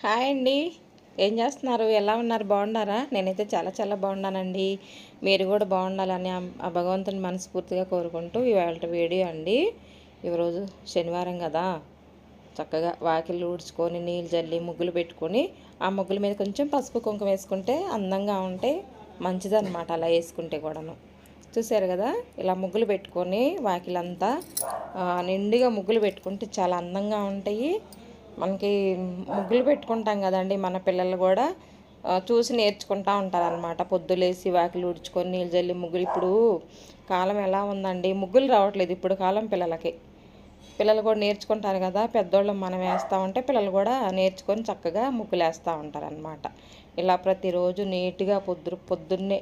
Hi అండి. ఏం చేస్తున్నారు? ఎలా ఉన్నారు? బాగున్నారా? నేనైతే చాలా చాలా బాగున్నానండి. మీరు కూడా బాగుండాలని ఆ భగవంతుని మనస్ఫూర్తిగా కోరుకుంటూ ఇవాళ వీడియో అండి. ఈరోజు శనివారం కదా, చక్కగా వాకిళ్ళు ఊడ్చుకొని నీళ్ళు జల్లి ముగ్గులు పెట్టుకొని ఆ ముగ్గుల మీద కొంచెం పసుపు కుంకుమ వేసుకుంటే అందంగా ఉంటే మంచిదన్నమాట. అలా వేసుకుంటే కూడాను చూసారు కదా, ఇలా ముగ్గులు పెట్టుకొని వాకిలంతా నిండుగా ముగ్గులు పెట్టుకుంటే చాలా అందంగా ఉంటాయి. మనకి ముగ్గులు పెట్టుకుంటాం కదండి, మన పిల్లలు కూడా చూసి నేర్చుకుంటూ ఉంటారనమాట. పొద్దులేసి వాకిలు ఉడుచుకొని నీళ్ళు జల్లి ముగ్గులు. ఇప్పుడు కాలం ఎలా ఉందండి, ముగ్గులు రావట్లేదు ఇప్పుడు కాలం పిల్లలకి. పిల్లలు కూడా నేర్చుకుంటారు కదా, పెద్దోళ్ళు మనం వేస్తూ ఉంటే పిల్లలు కూడా నేర్చుకొని చక్కగా ముగ్గులు వేస్తూ ఉంటారనమాట. ఇలా ప్రతిరోజు నీట్గా పొద్దున్నే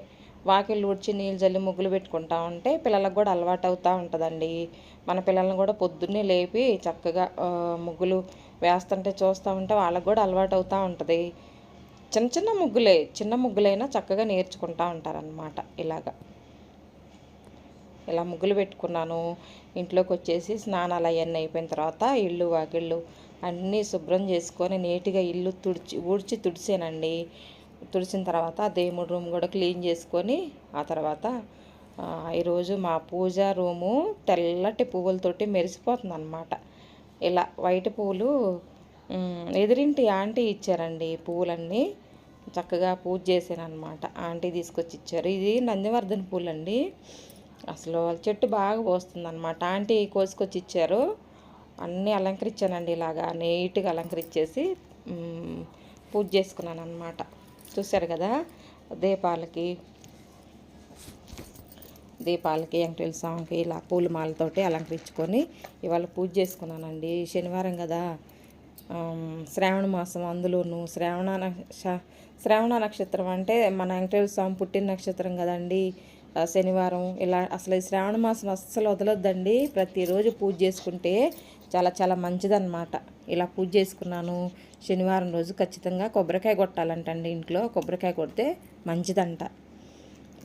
వాకిళ్ళు ఊడ్చి నీళ్ళు జల్లి ముగ్గులు పెట్టుకుంటా ఉంటే పిల్లలకు కూడా అలవాటు అవుతూ ఉంటుందండి. మన పిల్లల్ని కూడా పొద్దున్నే లేపి చక్కగా ముగ్గులు వేస్తుంటే చూస్తూ ఉంటే వాళ్ళకు కూడా అలవాటు అవుతూ ఉంటుంది. చిన్న చిన్న ముగ్గులే, చిన్న ముగ్గులైనా చక్కగా నేర్చుకుంటూ ఉంటారనమాట. ఇలా ముగ్గులు పెట్టుకున్నాను. ఇంట్లోకి వచ్చేసి స్నానాలు అవన్నీ అయిపోయిన తర్వాత ఇల్లు వాకిళ్ళు అన్నీ శుభ్రం చేసుకొని నీట్గా ఇల్లు ఊడ్చి తుడిసానండి. తుడిచిన తర్వాత దేవుడి రూమ్ కూడా క్లీన్ చేసుకొని ఆ తర్వాత ఈరోజు మా పూజా రూము తెల్లటి పువ్వులతోటి మెరిసిపోతుంది అనమాట. ఇలా వైట్ పువ్వులు ఎదురింటి ఆంటీ ఇచ్చారండి. పువ్వులన్నీ చక్కగా పూజ చేశాను అనమాట. ఆంటీ తీసుకొచ్చి ఇచ్చారు. ఇది నందివర్ధన పూలు అండి. అసలు చెట్టు బాగా పోస్తుంది అనమాట. ఆంటీ కోసుకొచ్చి ఇచ్చారు. అన్నీ అలంకరించానండి. ఇలాగా నీట్గా అలంకరించేసి పూజ చేసుకున్నాను అనమాట. చూశారు కదా, దీపాలకి వెంకటేశ్వర స్వామికి ఇలా పూలమాలతోటి అలంకరించుకొని ఇవాళ పూజ చేసుకున్నానండి. శనివారం కదా, శ్రావణ మాసం, అందులోనూ శ్రావణ నక్షత్రం అంటే మన వెంకటేశ్వర స్వామి పుట్టిన నక్షత్రం కదండి శనివారం. ఇలా అసలు ఈ శ్రావణ మాసం అస్సలు వదలొద్దండి. ప్రతిరోజు పూజ చేసుకుంటే చాలా చాలా మంచిదన్నమాట. ఇలా పూజ చేసుకున్నాను. శనివారం రోజు ఖచ్చితంగా కొబ్బరికాయ కొట్టాలంటండి. ఇంట్లో కొబ్బరికాయ కొడితే మంచిదంట.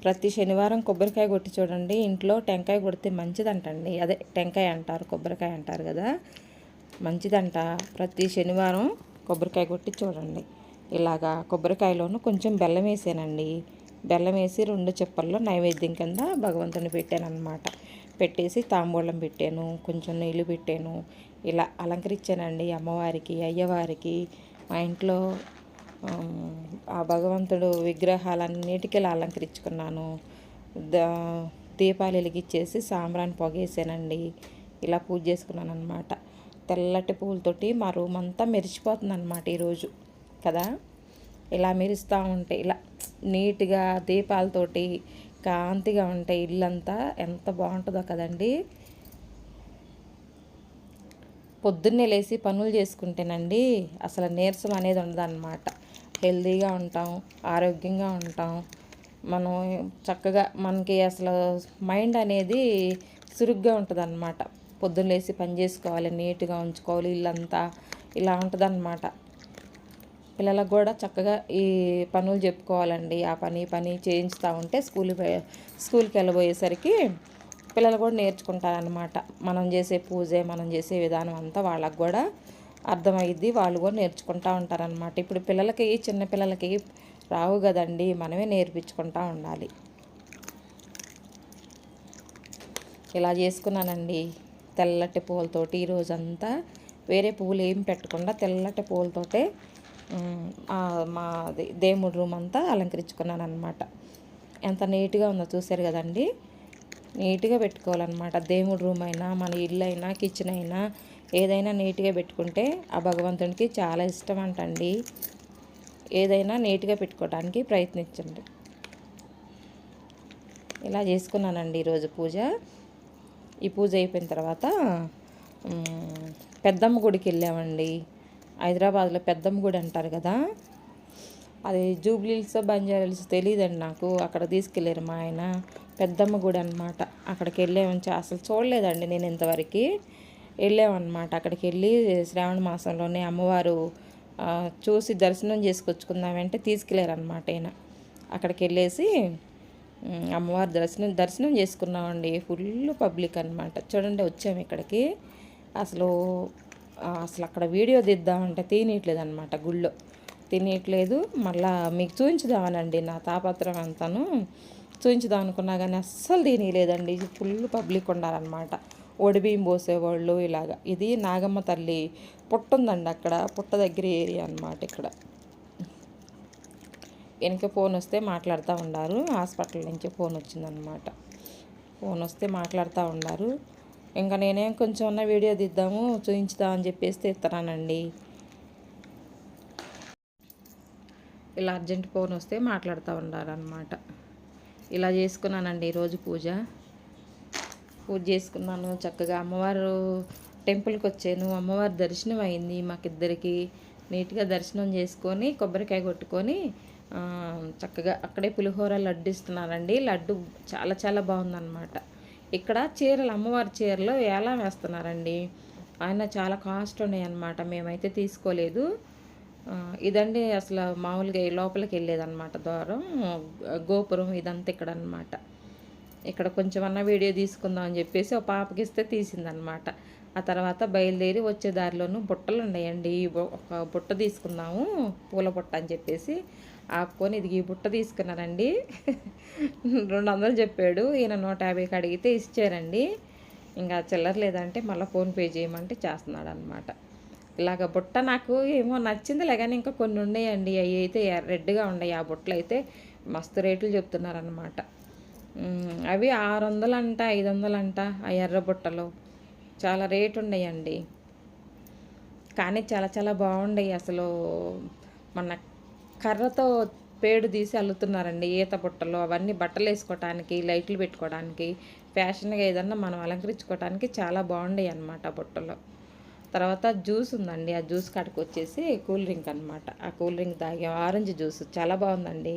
ప్రతి శనివారం కొబ్బరికాయ కొట్టి చూడండి. ఇంట్లో టెంకాయ కొడితే మంచిదంటండి. అదే టెంకాయ అంటారు, కొబ్బరికాయ అంటారు కదా, మంచిదంట. ప్రతి శనివారం కొబ్బరికాయ కొట్టి చూడండి. ఇలాగా కొబ్బరికాయలోనూ కొంచెం బెల్లం వేసానండి. బెల్లం వేసి 2 చెప్పల్లో నైవేద్యం కింద భగవంతుని పెట్టాను అనమాట. పెట్టేసి తాంబూలం పెట్టాను, కొంచెం నీళ్ళు పెట్టాను. ఇలా అలంకరించానండి అమ్మవారికి, అయ్యవారికి. మా ఇంట్లో ఆ భగవంతుడు విగ్రహాలన్నిటికీ ఇలా అలంకరించుకున్నాను. దీపాలు వెలిగించేసి సాంబ్రాన్ని పొగేసానండి. ఇలా పూజ చేసుకున్నాను అనమాట. తెల్లటి పువ్వులతోటి మా రూమ్ అంతా మెరిచిపోతుంది అనమాట ఈరోజు కదా. ఇలా మెరుస్తూ ఉంటే ఇలా నీట్గా దీపాలతోటి కాంతిగా ఉంటే ఇల్లంతా ఎంత బాగుంటుందో కదండి. పొద్దున్నే లేచి పనులు చేసుకుంటేనండి అసలు నీరసం అనేది ఉండదన్నమాట. హెల్తీగా ఉంటాం, ఆరోగ్యంగా ఉంటాం. మనం చక్కగా మనకి అసలు మైండ్ అనేది చురుగ్గా ఉంటుంది అన్నమాట. పొద్దున్న లేచి పని చేసుకోవాలి, నీట్గా ఉంచుకోవాలి ఇల్లంతా, ఇలా ఉంటుందన్నమాట. పిల్లలకు కూడా చక్కగా ఈ పనులు చెప్పుకోవాలండి. ఆ పని చేయించుతూ ఉంటే స్కూల్కి వెళ్ళబోయేసరికి పిల్లలు కూడా నేర్చుకుంటారనమాట. మనం చేసే పూజ, మనం చేసే విధానం అంతా వాళ్ళకు కూడా అర్థమైద్ది. వాళ్ళు కూడా నేర్చుకుంటూ ఉంటారనమాట. ఇప్పుడు పిల్లలకి, చిన్న పిల్లలకి రావు కదండి, మనమే నేర్పించుకుంటూ ఉండాలి. ఇలా చేసుకున్నానండి తెల్లటి పువ్వులతోటి. ఈరోజంతా వేరే పువ్వులు ఏం పెట్టకుండా తెల్లటి పువ్వులతోటే మా దేవుడి రూమ్ అంతా అలంకరించుకున్నాను అనమాట. ఎంత నీట్గా ఉందో చూసారు కదండి. నీట్గా పెట్టుకోవాలన్నమాట. దేవుడి రూమ్ అయినా, మన ఇల్లు అయినా, కిచెన్ అయినా, ఏదైనా నీట్గా పెట్టుకుంటే ఆ భగవంతునికి చాలా ఇష్టం అంటండి. ఏదైనా నీట్గా పెట్టుకోవడానికి ప్రయత్నించండి. ఇలా చేసుకున్నానండి ఈరోజు పూజ. ఈ పూజ అయిపోయిన తర్వాత పెద్దమ్మ గుడికి వెళ్ళామండి. హైదరాబాద్లో పెద్దమ్మ గుడి అంటారు కదా, అది జూబ్లీహిల్స్, బంజారాహిల్స్ తెలియదండి నాకు. అక్కడ తీసుకెళ్ళారు మా ఆయన. పెద్దమ్మ గుడి అనమాట. అక్కడికి వెళ్ళామని అసలు చూడలేదండి నేను ఇంతవరకు. వెళ్ళామన్నమాట. అక్కడికి వెళ్ళి శ్రావణ మాసంలోనే అమ్మవారు చూసి దర్శనం చేసుకొచ్చుకుందామంటే తీసుకెళ్ళారనమాట ఆయన. అక్కడికి వెళ్ళేసి అమ్మవారి దర్శనం చేసుకున్నామండి. ఫుల్ పబ్లిక్ అనమాట. చూడండి, వచ్చాము ఇక్కడికి. అసలు అసలు అక్కడ వీడియో తీద్దామంటే తీయనీయట్లేదు అనమాట, గుళ్ళో తినేయట్లేదు. మళ్ళీ మీకు చూపించుదామనండి నా తాపత్రం అంతాను, చూపించుదాం అనుకున్నా కానీ అస్సలు తినలేదండి. ఫుల్ పబ్లిక్ ఉండాలన్నమాట, ఒడిబియ్యం పోసేవాళ్ళు ఇలాగా. ఇది నాగమ్మ తల్లి పుట్ట ఉందండి అక్కడ, పుట్ట దగ్గర ఏరియా అనమాట. ఇక్కడ వెనక ఫోన్ వస్తే మాట్లాడుతూ ఉన్నారు, హాస్పిటల్ నుంచి ఫోన్ వచ్చిందనమాట. ఫోన్ వస్తే మాట్లాడుతూ ఉన్నారు. ఇంకా నేనేం కొంచెం ఉన్న వీడియో తీద్దాము చూపించుదామని చెప్పేసి తీస్తున్నానండి. ఇలా అర్జెంట్ ఫోన్ వస్తే మాట్లాడుతూ ఉన్నారనమాట. ఇలా చేసుకున్నానండి ఈరోజు పూజ చేసుకున్నాను చక్కగా. అమ్మవారు టెంపుల్కి వచ్చాను, అమ్మవారి దర్శనం అయింది మాకిద్దరికి. నీట్గా దర్శనం చేసుకొని కొబ్బరికాయ కొట్టుకొని చక్కగా అక్కడే పులిహోర లడ్డు ఇస్తున్నానండి. లడ్డు చాలా చాలా బాగుందన్నమాట. ఇక్కడ చీరలు, అమ్మవారి చీరలు ఎలా వేస్తున్నారండి, ఆయన చాలా కాస్ట్ ఉన్నాయి అన్నమాట. మేమైతే తీసుకోలేదు. ఇదండి అసలు మామూలుగా లోపలికి వెళ్ళేదన్నమాట ద్వారం, గోపురం ఇదంతా ఇక్కడ అనమాట. ఇక్కడ కొంచెం అన్న వీడియో తీసుకుందాం అని చెప్పేసి ఒక పాపకి ఇస్తే తీసిందనమాట. ఆ తర్వాత బయలుదేరి వచ్చే దారిలోనూ బుట్టలు ఉన్నాయండి. ఒక బుట్ట తీసుకున్నాము, పూల బుట్ట అని చెప్పేసి ఆపుకొని ఇది ఈ బుట్ట తీసుకున్నానండి. 200 చెప్పాడు, ఈయన 150కి అడిగితే ఇచ్చారండి. ఇంకా చిల్లర లేదంటే మళ్ళీ ఫోన్పే చేయమంటే చేస్తున్నాడు అనమాట. ఇలాగ బుట్ట నాకు ఏమో నచ్చిందిలే, కానీ ఇంకా కొన్ని ఉన్నాయండి, అవి అయితే రెడ్గా ఉన్నాయి. ఆ బుట్టలు అయితే మస్తు రేట్లు చెప్తున్నారనమాట. అవి 600 అంట, 500 అంట ఆ ఎర్ర బుట్టలు, చాలా రేటు ఉన్నాయండి. కానీ చాలా చాలా బాగుండయి అసలు. మన కర్రతో పేడు తీసి అల్లుతున్నారండి ఈత బుట్టలు. అవన్నీ బట్టలు వేసుకోవటానికి, లైట్లు పెట్టుకోవడానికి, ఫ్యాషన్గా ఏదన్నా మనం అలంకరించుకోవడానికి చాలా బాగుండయి అన్నమాట బుట్టలు. తర్వాత జ్యూస్ ఉందండి, ఆ జ్యూస్ కాడికి వచ్చేసి కూల్ డ్రింక్ అనమాట. ఆ కూల్ డ్రింక్ తాగాం, ఆరెంజ్ జ్యూస్ చాలా బాగుందండి.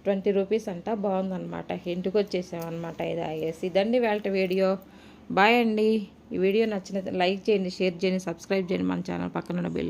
20 రూపీస్ అంట, బాగుందన్నమాట. ఇంటికి వచ్చేసామన్నమాట ఇది తాగేసి. ఇదండి వాళ్ళ వీడియో. బాయ్ అండి. ఈ వీడియో నచ్చినట్లయితే లైక్ చేయండి, షేర్ చేయండి, సబ్స్క్రైబ్ చేయండి మన ఛానల్, పక్కన బెల్